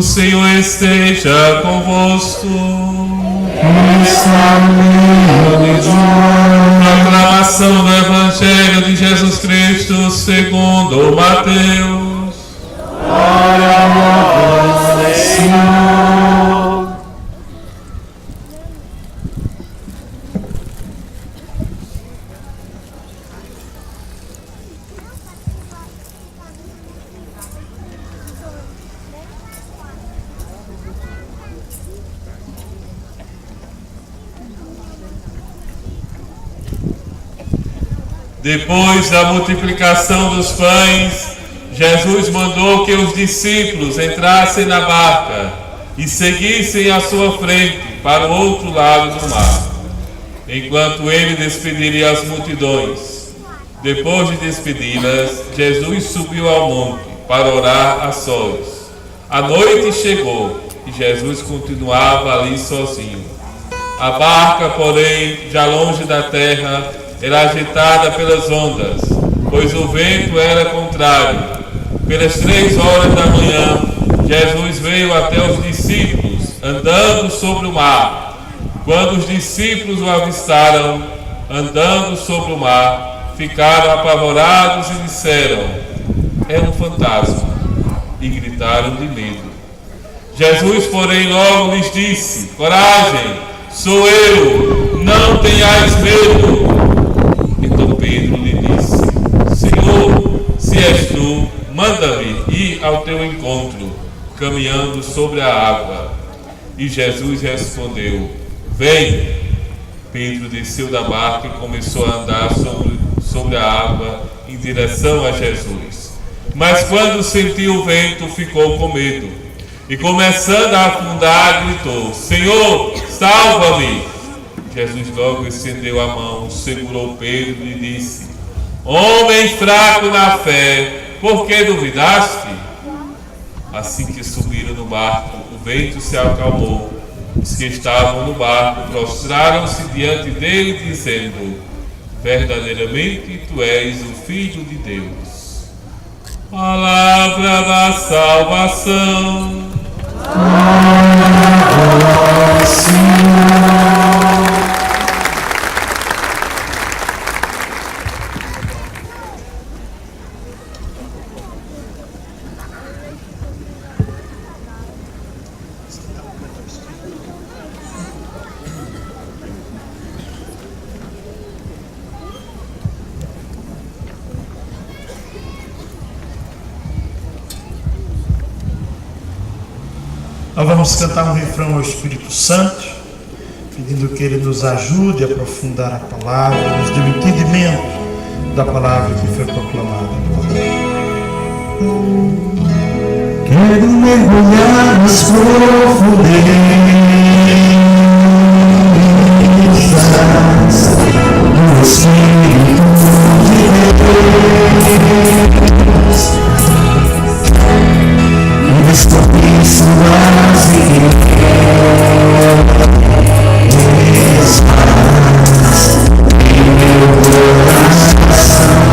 O Senhor esteja convosco. Está no meio de nós. Proclamação do Evangelho de Jesus Cristo segundo Mateus. Glória a vós, Senhor. Depois da multiplicação dos pães, Jesus mandou que os discípulos entrassem na barca e seguissem à sua frente para o outro lado do mar, enquanto ele despediria as multidões. Depois de despedi-las, Jesus subiu ao monte para orar a sós. A noite chegou e Jesus continuava ali sozinho. A barca, porém, já longe da terra, era agitada pelas ondas, pois o vento era contrário. Pelas 3 horas da manhã, Jesus veio até os discípulos, andando sobre o mar. Quando os discípulos o avistaram, andando sobre o mar, ficaram apavorados e disseram: é um fantasma, e gritaram de medo. Jesus, porém, logo lhes disse: coragem, sou eu, não tenhais medo. Então Pedro lhe disse: Senhor, se és tu, manda-me ir ao teu encontro, caminhando sobre a água. E Jesus respondeu: vem. Pedro desceu da barca e começou a andar sobre a água em direção a Jesus. Mas quando sentiu o vento, ficou com medo. E começando a afundar, gritou: Senhor, salva-me! Jesus logo estendeu a mão, segurou Pedro e disse: homem fraco na fé, por que duvidaste? Assim que subiram no barco, o vento se acalmou. Os que estavam no barco prostraram-se diante dele, dizendo: verdadeiramente tu és o Filho de Deus. Palavra da salvação. Glória a Senhor. Nós vamos cantar um refrão ao Espírito Santo, pedindo que Ele nos ajude a aprofundar a palavra, nos dê o entendimento da palavra que foi proclamada agora. Quero mergulhar nas profundezas do Espírito de Deus. Descobrir suas riquezas em meu coração.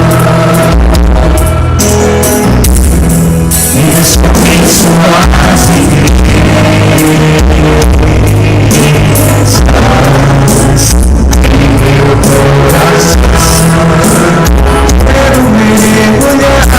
Descobrir suas riquezas em meu coração. Quero mergulhar nas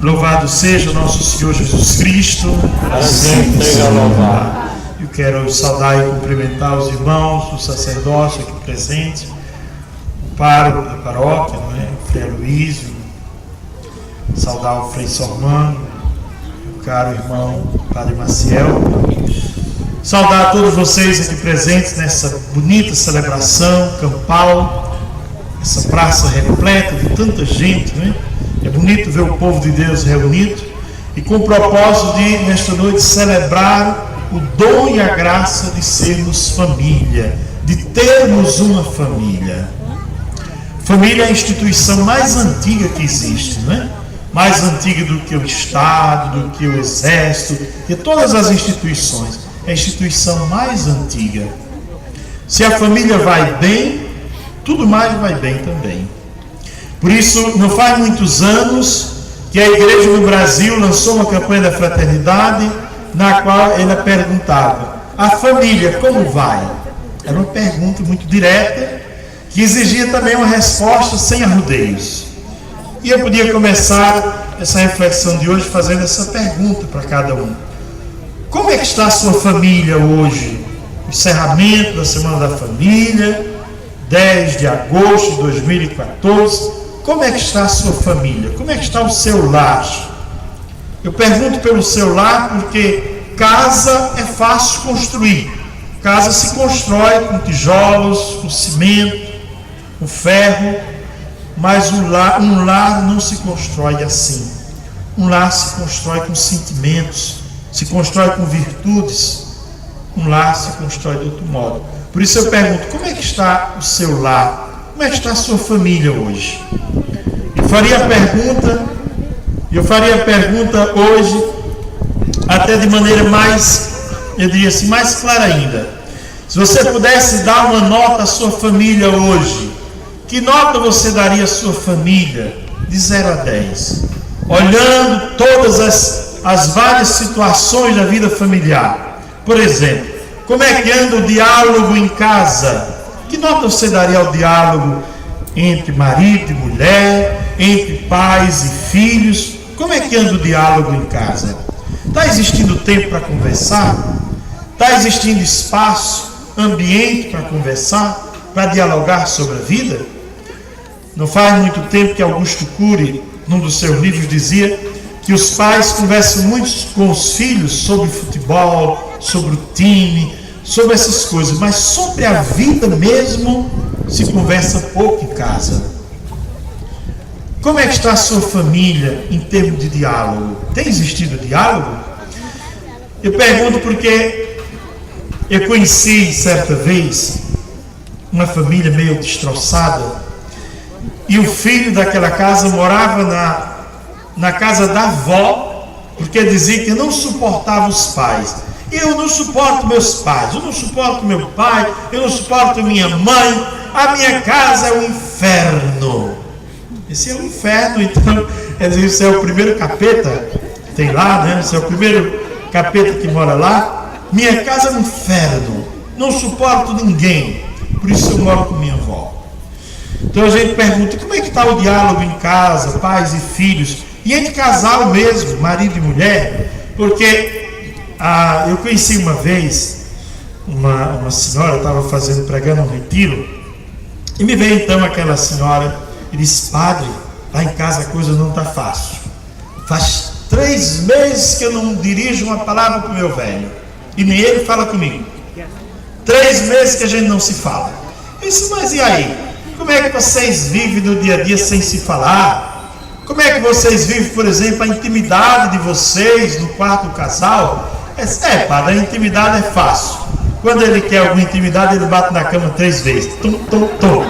Louvado seja o nosso Senhor Jesus Cristo. Sempre seja louvado. Eu quero saudar e cumprimentar os irmãos, o sacerdócio aqui presente, o pároco da paróquia, o Frei Luísio, saudar o Frei Sormano, o caro irmão Padre Maciel, saudar todos vocês aqui presentes nessa bonita celebração campal, essa praça repleta de tanta gente, É bonito ver o povo de Deus reunido e com o propósito de, nesta noite, celebrar o dom e a graça de sermos família, de termos uma família. Família é a instituição mais antiga que existe, Mais antiga do que o Estado, do que o Exército, de todas as instituições. É a instituição mais antiga. Se a família vai bem, tudo mais vai bem também. Por isso, não faz muitos anos que a igreja no Brasil lançou uma campanha da fraternidade, na qual ela perguntava: a família como vai? Era uma pergunta muito direta, que exigia também uma resposta sem arrudeios. E eu podia começar essa reflexão de hoje fazendo essa pergunta para cada um: como é que está a sua família hoje? Encerramento da Semana da Família, 10 de agosto de 2014. Como é que está a sua família? Como é que está o seu lar? Eu pergunto pelo seu lar porque casa é fácil construir. Casa se constrói com tijolos, com cimento, com ferro, mas um lar não se constrói assim. Um lar se constrói com sentimentos, se constrói com virtudes. Um lar se constrói de outro modo. Por isso eu pergunto: como é que está o seu lar? Como é que está a sua família hoje? Eu faria a pergunta hoje até de maneira mais, eu diria assim, mais clara ainda. Se você pudesse dar uma nota à sua família hoje, que nota você daria à sua família de 0 a 10? Olhando todas as várias situações da vida familiar. Por exemplo, como é que anda o diálogo em casa? Que nota você daria ao diálogo entre marido e mulher, entre pais e filhos? Como é que anda o diálogo em casa? Está existindo tempo para conversar? Está existindo espaço, ambiente para conversar, para dialogar sobre a vida? Não faz muito tempo que Augusto Cury, num dos seus livros, dizia que os pais conversam muito com os filhos sobre futebol, sobre o time, sobre essas coisas, mas sobre a vida mesmo se conversa pouco em casa. Como é que está a sua família em termos de diálogo? Tem existido diálogo? Eu pergunto porque eu conheci certa vez uma família meio destroçada e o filho daquela casa morava na casa da avó, porque dizia que não suportava os pais. Eu não suporto meus pais, eu não suporto meu pai, eu não suporto minha mãe, a minha casa é um inferno. Esse é um inferno, então, esse é o primeiro capeta que tem lá, Esse é o primeiro capeta que mora lá. Minha casa é um inferno, não suporto ninguém, por isso eu moro com minha avó. Então a gente pergunta: como é que está o diálogo em casa, pais e filhos, e entre casal mesmo, marido e mulher? Porque eu conheci uma vez uma senhora, estava pregando um retiro, e me veio então aquela senhora e disse: padre, lá em casa a coisa não está fácil. Faz 3 meses que eu não dirijo uma palavra para o meu velho, e nem ele fala comigo. 3 meses que a gente não se fala. Eu disse: mas e aí? Como é que vocês vivem no dia a dia sem se falar? Como é que vocês vivem, por exemplo, a intimidade de vocês no quarto do casal? Padre, a intimidade é fácil. Quando ele quer alguma intimidade, ele bate na cama 3 vezes. Tum, tum, tum.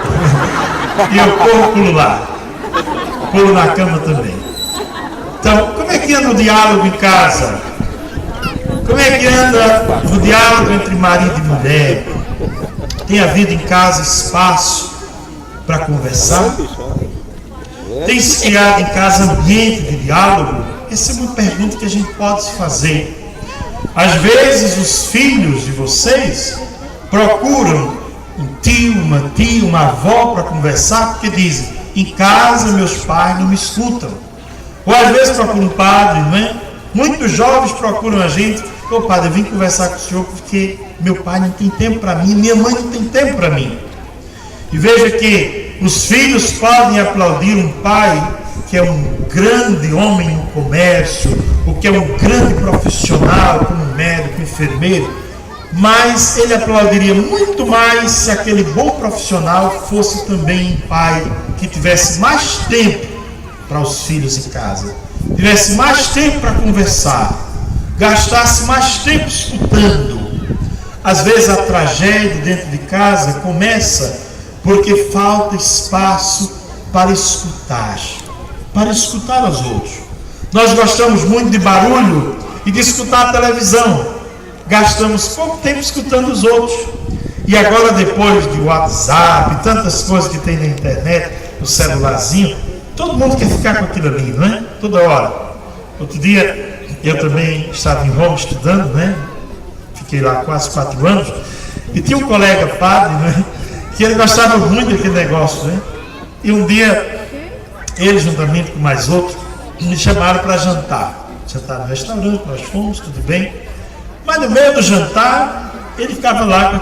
E eu corro, pulo lá. Pulo na cama também. Então, como é que anda o diálogo em casa? Como é que anda o diálogo entre marido e mulher? Tem havido em casa espaço para conversar? Tem se criado em casa ambiente de diálogo? Essa é uma pergunta que a gente pode se fazer. Às vezes os filhos de vocês procuram um tio, uma tia, uma avó para conversar, porque dizem: em casa meus pais não me escutam. Ou às vezes procura um padre, não é? Muitos jovens procuram a gente. Ô padre, eu vim conversar com o senhor porque meu pai não tem tempo para mim, minha mãe não tem tempo para mim. E veja que os filhos podem aplaudir um pai que é um grande homem no comércio, ou que é um grande profissional, como médico, enfermeiro, mas ele aplaudiria muito mais se aquele bom profissional fosse também um pai que tivesse mais tempo para os filhos em casa, tivesse mais tempo para conversar, gastasse mais tempo escutando. Às vezes a tragédia dentro de casa começa porque falta espaço para escutar os outros. Nós gostamos muito de barulho e de escutar a televisão, gastamos pouco tempo escutando os outros. E agora, depois de WhatsApp, tantas coisas que tem na internet, no celularzinho, todo mundo quer ficar com aquilo ali, não é? Toda hora. Outro dia eu também estava em Roma estudando, né? Fiquei lá quase 4 anos, e tinha um colega padre, né? Que ele gostava muito daquele negócio, né? E um dia ele, juntamente com mais outro, me chamaram para jantar no restaurante, nós fomos, tudo bem, mas no meio do jantar ele ficava lá com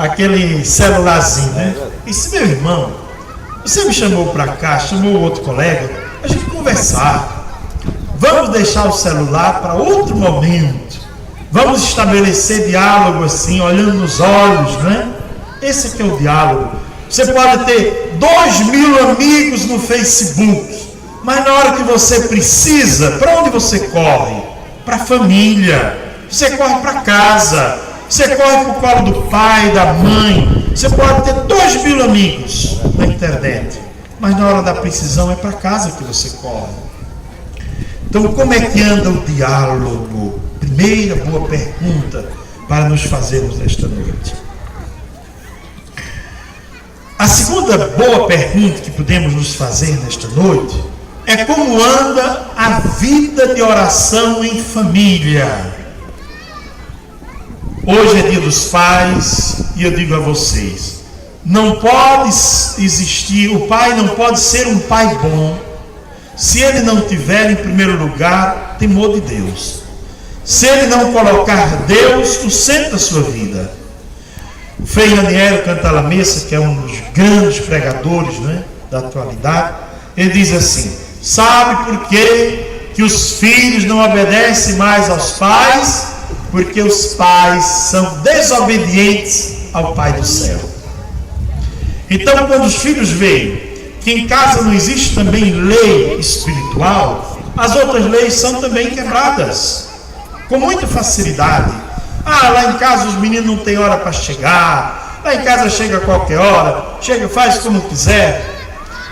aquele celularzinho, né? E disse: meu irmão, você me chamou para cá, chamou outro colega, a gente conversar, vamos deixar o celular para outro momento, vamos estabelecer diálogo assim, olhando nos olhos, né? Esse aqui é o diálogo. Você pode ter 2.000 amigos no Facebook, mas na hora que você precisa, para onde você corre? Para a família. Você corre para casa, você corre para o colo do pai, da mãe. Você pode ter 2.000 amigos na internet, mas na hora da precisão é para casa que você corre. Então, como é que anda o diálogo? Primeira boa pergunta para nos fazermos nesta noite. A segunda boa pergunta que podemos nos fazer nesta noite é como anda a vida de oração em família. Hoje é dia dos pais e eu digo a vocês, não pode existir, o pai não pode ser um pai bom se ele não tiver em primeiro lugar temor de Deus, se ele não colocar Deus no centro da sua vida. O Frei Raniero Cantalamessa, que é um dos grandes pregadores, né, da atualidade, ele diz assim: sabe por que os filhos não obedecem mais aos pais? Porque os pais são desobedientes ao Pai do céu. Então, quando os filhos veem que em casa não existe também lei espiritual, as outras leis são também quebradas com muita facilidade. Lá em casa os meninos não têm hora para chegar, lá em casa chega a qualquer hora, chega, faz como quiser.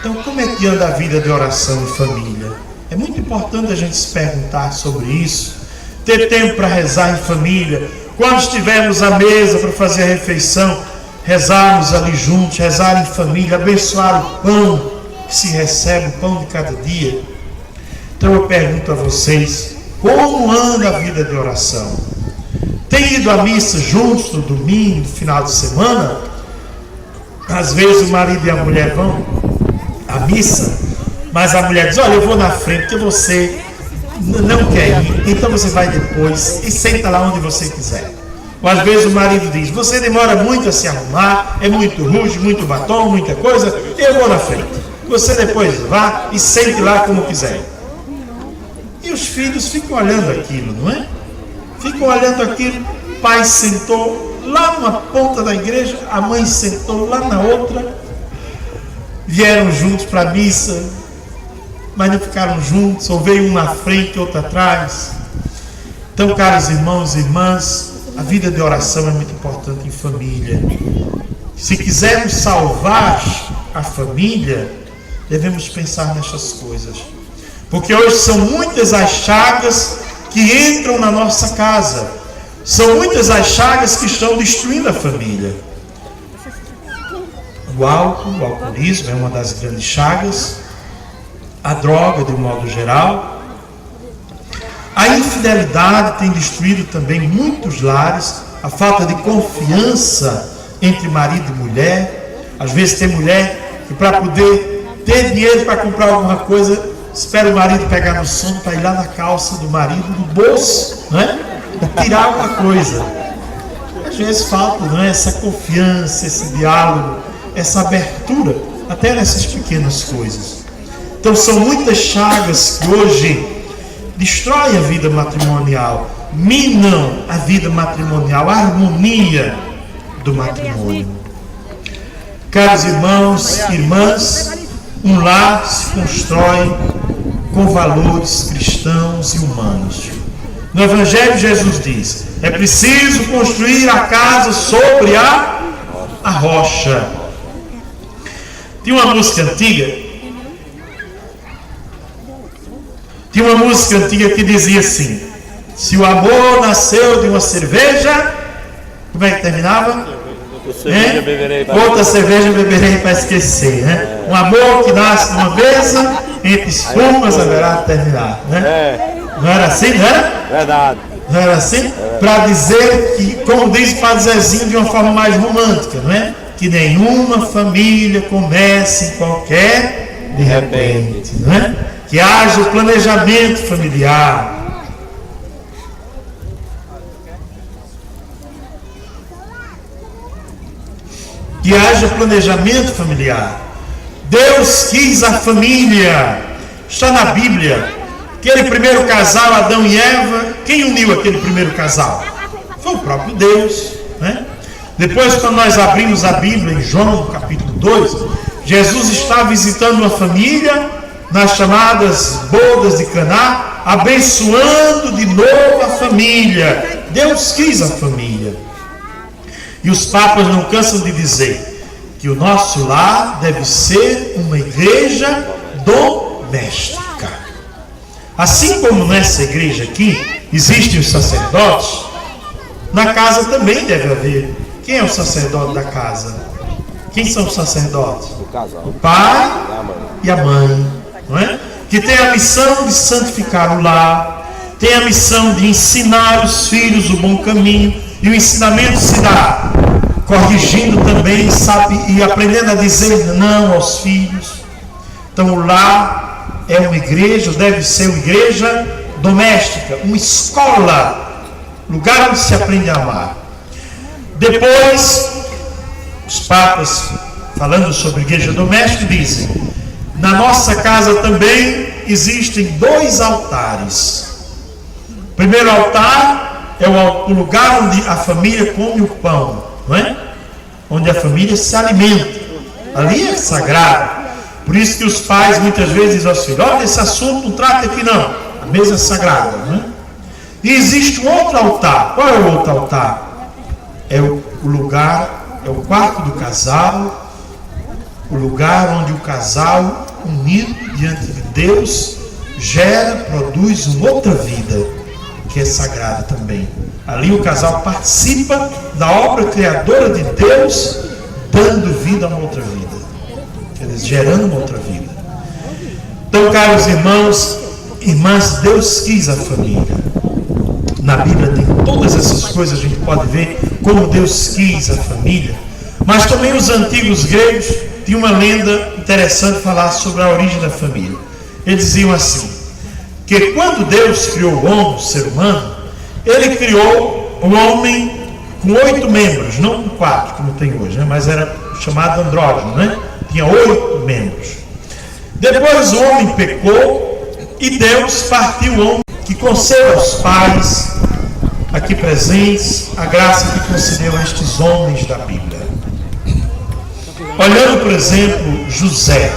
Então, como é que anda a vida de oração em família? É muito importante a gente se perguntar sobre isso, ter tempo para rezar em família. Quando estivermos à mesa para fazer a refeição, rezarmos ali juntos, rezar em família, abençoar o pão que se recebe, o pão de cada dia. Então eu pergunto a vocês, como anda a vida de oração? Tem ido à missa juntos no domingo, no final de semana? Às vezes o marido e a mulher vão à missa, mas a mulher diz: olha, eu vou na frente porque você não quer ir, então você vai depois e senta lá onde você quiser. Ou às vezes o marido diz: você demora muito a se arrumar, é muito ruge, muito batom, muita coisa, eu vou na frente, você depois vá e sente lá como quiser. E os filhos ficam olhando aquilo, não é? Ficam olhando aquilo. O pai sentou lá numa ponta da igreja, a mãe sentou lá na outra, vieram juntos para a missa, mas não ficaram juntos, ou veio um na frente, outro atrás. Então, caros irmãos e irmãs, a vida de oração é muito importante em família. Se quisermos salvar a família, devemos pensar nessas coisas, porque hoje são muitas as chagas que entram na nossa casa, são muitas as chagas que estão destruindo a família. O álcool, o alcoolismo é uma das grandes chagas, a droga de um modo geral, a infidelidade tem destruído também muitos lares, a falta de confiança entre marido e mulher. Às vezes tem mulher que, para poder ter dinheiro para comprar alguma coisa, espera o marido pegar no sono para ir lá na calça do marido, no bolso, não é? Para tirar alguma coisa. Às vezes falta, não é? Essa confiança, esse diálogo, essa abertura, até nessas pequenas coisas. Então são muitas chagas que hoje destroem a vida matrimonial, minam a vida matrimonial, a harmonia do matrimônio. Caros irmãos e irmãs, um lar se constrói com valores cristãos e humanos. No Evangelho, Jesus diz: é preciso construir a casa sobre a rocha. Tinha uma música antiga que dizia assim: se o amor nasceu de uma cerveja, como é que terminava? Outra cerveja beberei para esquecer, né? Um amor que nasce de uma mesa, entre espumas haverá de terminar, né? Não era assim, né? Verdade. Não era assim? Para dizer que, como diz o Padre Zezinho de uma forma mais romântica, não é? Que nenhuma família comece em qualquer de repente, não é? Que haja o planejamento familiar. Que haja planejamento familiar. Deus quis a família. Está na Bíblia. Aquele primeiro casal, Adão e Eva, quem uniu aquele primeiro casal? Foi o próprio Deus, né? Depois, quando nós abrimos a Bíblia em João, no capítulo 2, Jesus está visitando uma família nas chamadas bodas de Caná, abençoando de novo a família. Deus quis a família. E os papas não cansam de dizer que o nosso lar deve ser uma igreja doméstica. Assim como nessa igreja aqui existem os sacerdotes, na casa também deve haver. Quem é o sacerdote da casa? Quem são os sacerdotes? O pai e a mãe, não é? Que tem a missão de santificar o lar, tem a missão de ensinar os filhos o bom caminho. E o ensinamento se dá corrigindo também, sabe, e aprendendo a dizer não aos filhos. Então o lar é uma igreja, deve ser uma igreja doméstica, uma escola, lugar onde se aprende a amar. Depois, os papas, falando sobre igreja doméstica, dizem: na nossa casa também existem 2 altares. O primeiro altar é o lugar onde a família come o pão, não é? Onde a família se alimenta. Ali é sagrado. Por isso que os pais muitas vezes dizem aos filhos: olha, esse assunto não trata aqui não. A mesa é sagrada, não é? E existe um outro altar. Qual é o outro altar? É o lugar, é o quarto do casal, o lugar onde o casal, unido diante de Deus, produz uma outra vida, que é sagrada também. Ali o casal participa da obra criadora de Deus, dando vida a uma outra vida, quer dizer, gerando uma outra vida. Então, caros irmãos, irmãs, Deus quis a família. Na Bíblia tem todas essas coisas, a gente pode ver como Deus quis a família. Mas também os antigos gregos tinham uma lenda interessante falar sobre a origem da família. Eles diziam assim: que quando Deus criou o homem, o ser humano, Ele criou o homem com 8 membros, não com 4, como tem hoje, né? Mas era chamado andrógeno, né? Tinha 8 membros. Depois o homem pecou e Deus partiu o homem, que concedeu aos pais aqui presentes a graça que concedeu a estes homens da Bíblia. Olhando, por exemplo, José,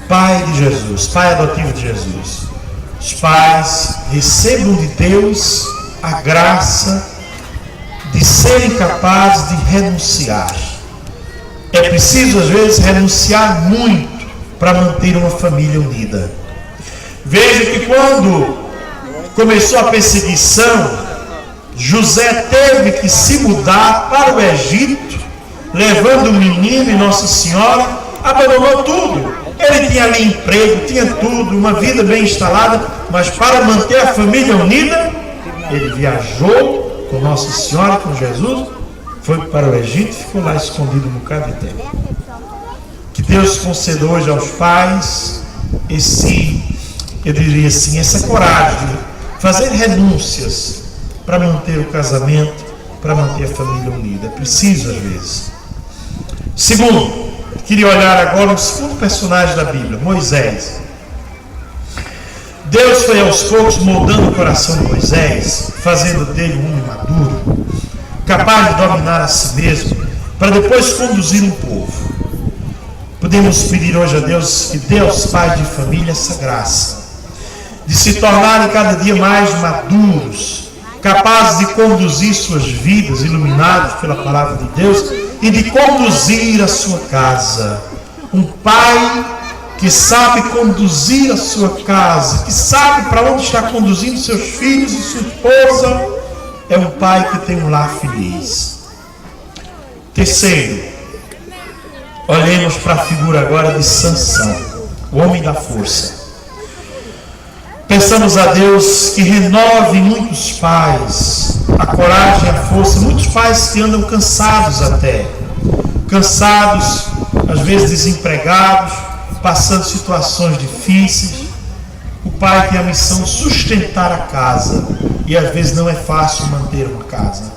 pai de Jesus, pai adotivo de Jesus. Os pais recebam de Deus a graça de serem capazes de renunciar. É preciso, às vezes, renunciar muito para manter uma família unida. Veja que quando começou a perseguição, José teve que se mudar para o Egito, levando o menino e Nossa Senhora, abandonou tudo. Ele tinha ali emprego, tinha tudo, uma vida bem instalada, mas para manter a família unida, ele viajou com Nossa Senhora, com Jesus, foi para o Egito e ficou lá escondido um bocado de tempo. Que Deus conceda hoje aos pais eu diria assim, essa coragem de fazer renúncias para manter o casamento, para manter a família unida. É preciso às vezes. Segundo, queria olhar agora o segundo personagem da Bíblia, Moisés. Deus foi aos poucos moldando o coração de Moisés, fazendo dele um homem maduro, capaz de dominar a si mesmo, para depois conduzir um povo. Podemos pedir hoje a Deus que dê aos pais de família essa graça, de se tornarem cada dia mais maduros, capazes de conduzir suas vidas, iluminados pela palavra de Deus, e de conduzir a sua casa. Um pai que sabe conduzir a sua casa, que sabe para onde está conduzindo seus filhos e sua esposa, é um pai que tem um lar feliz. Terceiro, olhemos para a figura agora de Sansão, o homem da força. Peçamos a Deus que renove muitos pais a coragem e a força. Muitos pais que andam cansados até, cansados, às vezes desempregados, passando situações difíceis. O pai tem a missão de sustentar a casa e às vezes não é fácil manter uma casa.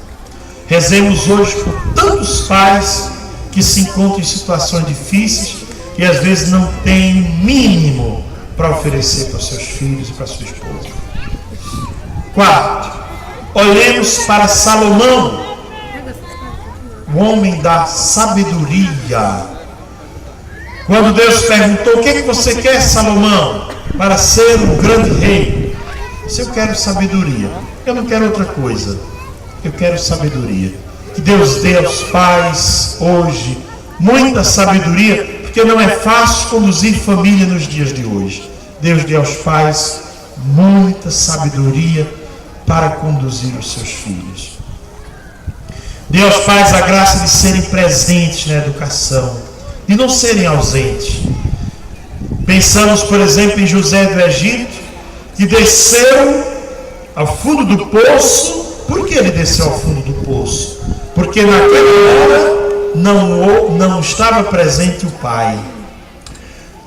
Rezemos hoje por tantos pais que se encontram em situações difíceis e às vezes não têm o mínimo para oferecer para seus filhos e para sua esposa. Quarto, olhemos para Salomão, o homem da sabedoria. Quando Deus perguntou: o que você quer, Salomão, para ser um grande rei? Se eu quero sabedoria, eu não quero outra coisa, eu quero sabedoria. Que Deus dê aos pais hoje muita sabedoria, porque não é fácil conduzir família nos dias de hoje. Deus dê aos pais muita sabedoria para conduzir os seus filhos. Dê aos pais a graça de serem presentes na educação, de não serem ausentes. Pensamos, por exemplo, em José do Egito, que desceu ao fundo do poço. Por que ele desceu ao fundo do poço? Porque naquela hora não estava presente o pai.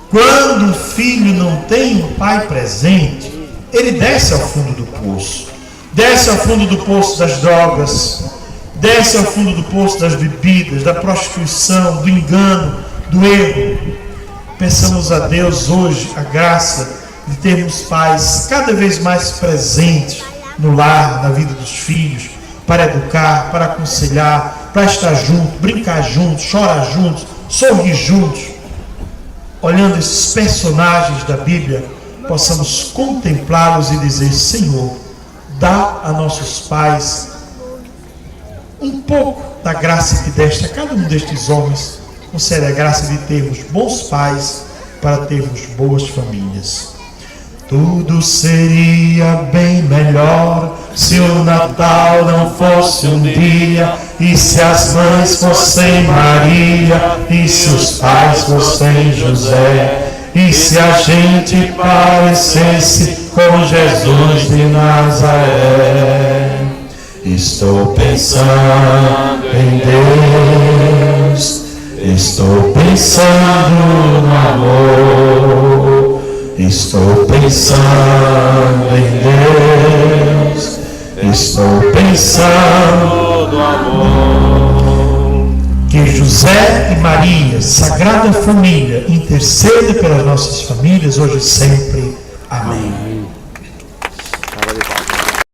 Quando o filho não tem um pai presente, ele desce ao fundo do poço. Desce ao fundo do poço das drogas, desce ao fundo do poço das bebidas, da prostituição, do engano, do erro. Peçamos a Deus hoje a graça de termos pais cada vez mais presentes no lar, na vida dos filhos, para educar, para aconselhar, para estar junto, brincar juntos, chorar juntos, sorrir juntos. Olhando esses personagens da Bíblia, possamos contemplá-los e dizer: Senhor, dá a nossos pais um pouco da graça que deste a cada um destes homens. Concede a graça de termos bons pais para termos boas famílias. Tudo seria bem melhor se o Natal não fosse um dia, e se as mães fossem Maria, e se os pais fossem José, e se a gente parecesse com Jesus de Nazaré. Estou pensando em Deus, estou pensando no amor, estou pensando em Deus, estou pensando no amor. Que José e Maria, Sagrada Família, interceda pelas nossas famílias hoje e sempre. Amém.